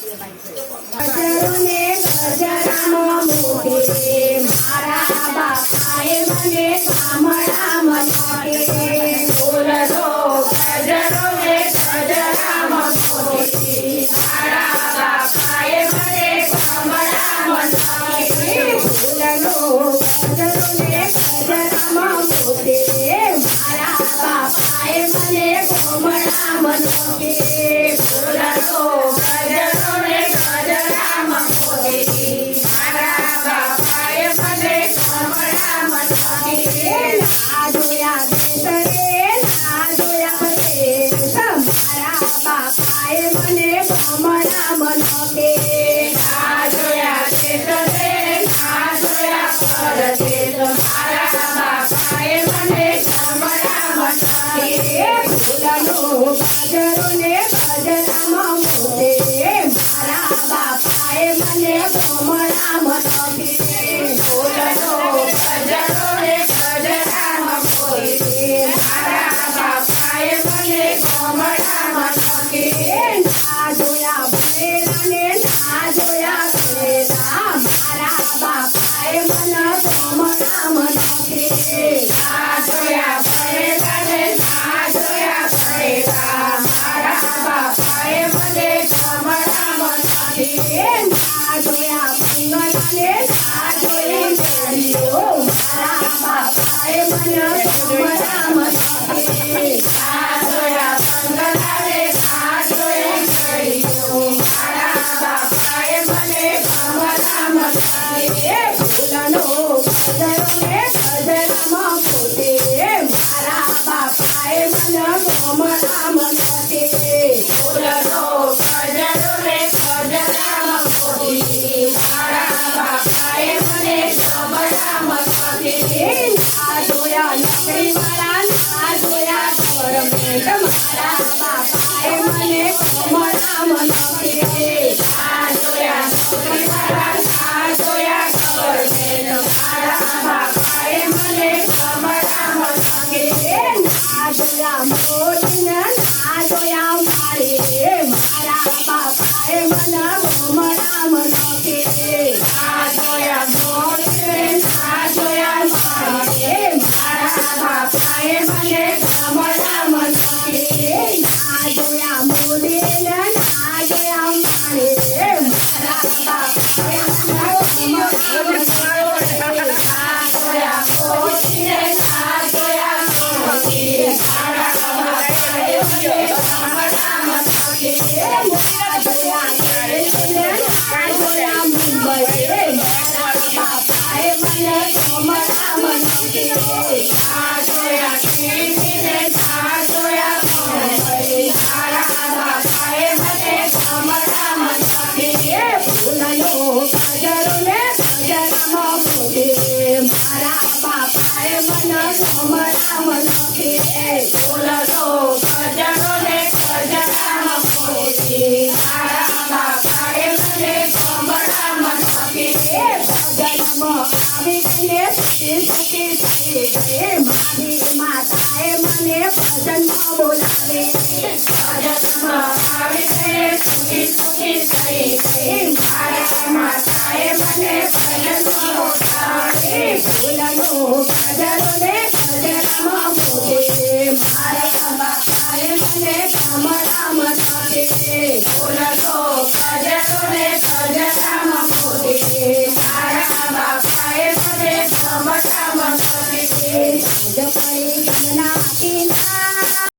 ગજરોને ગજરામાં મોઢે મારા બાપાએ મને ગામડામાં નાખે. ફૂલનો ગજરોને ગજરામાં મોઢે મારા બાપાએ મને ગામડામાં નાખે. ફૂલનો ગજરોને ગજરામાં મોઢે મારા બાપાએ મને ગામડામાં નાખે. ફૂલનો ગજરોને ગજરામાં મોઢે મારા બાપાએ મને ગામડામાં નાખે. ના જોયા દેશ રે ના જોયા પરદેશ મારા બાપાએ મને ગામડામાં નાખે. ના જોયા દેશ રે ના જોયા પરદેશ મારા બાપાએ મને ગામડામાં નાખે. ફૂલનો ગજરોને ગજરામાં મોઢે મારા બાપાએ મને ગામડામાં નાખે. ફૂલનો ગજરોને ગજરામાં મોઢે મારા બાપાએ મને ગામડામાં નાખે. ના જોયા ભણેલાને ના જોયા ભણેલા મારા બાપાએ મને ગામડામાં નાખે. ના જોયા ભણેલાને ના જોયા ભણેલા મારા બાપાએ મને ગામડામાં નાખે. ના જોયા બંગલાને ના જોઈ ગાડીઓ મારા બાપાએ મને ગામડામાં નાખે. ના જોયા બંગલાને ના જોઈ ઘડીઓ મારા બાપાએ મને ગામડામાં નાખે. ફૂલનો ગજરોને ગજરામાં મોઢે મારા બાપાએ મને ગામડામાં નાખે. ફૂલનો ગજરોને ગજરામાં મોઢે મારા બાપાએ મને ગામડામાં નાખે. ના જોયા લકડીવાળા ના જોયા ગવર્મેન્ટ મારા બાપાએ મને ગામડામાં નાખે. ના જોયા નોકરીવાળા ના જોયા ગવર્મેન્ટ મારા બાપાએ મને ગામડામાં નાખે. ના જોયા મોદીને ના જોયા માળે મારા બાપાએ મને ગામડામાં નાખે. ના જોયા મોદીને ના જોયા માળે મારા બાપાએ મને ગામડામાં નાખે. ના જોયા મોદીને ના જોયા માળે મારા બાપાએ મને ગામડામાં નાખે. ના જોયા મોદીને ના જોયા મોદી મારા બાપાએ મને ગામડામાં નાખે. ના જોયા દિલ્હીને ના જોયા મુંબઈ મારા બાપાએ મને ગામડામાં નાખે. ના જોયા દિલ્હીને ના જોયા મુંબઈ મારા બાપાએ મને ગામડામાં નાખે. ફૂલનો ગજરોને ગજરામાં મોઢે મારા બાપાએ મને ગામડામાં નાખે. ફૂલનો ગજરોને ગજરામાં મોઢે મારા બાપાએ મને ગામડામાં નાખે. ગજરામાં આવી ગઈને સુખી થઈ ગઈ મારી માતાએ મને ભજનમાં બોલાવે. ભજનમાં આવી ગયે સુખી સુખી થઈ ગઈ મારા માતાએ મને ભજનમાં બોલાવે. ફૂલનો ગજરોને ગજરામાં મોઢે મારા બાપાએ મને ગામડામાં નાખે.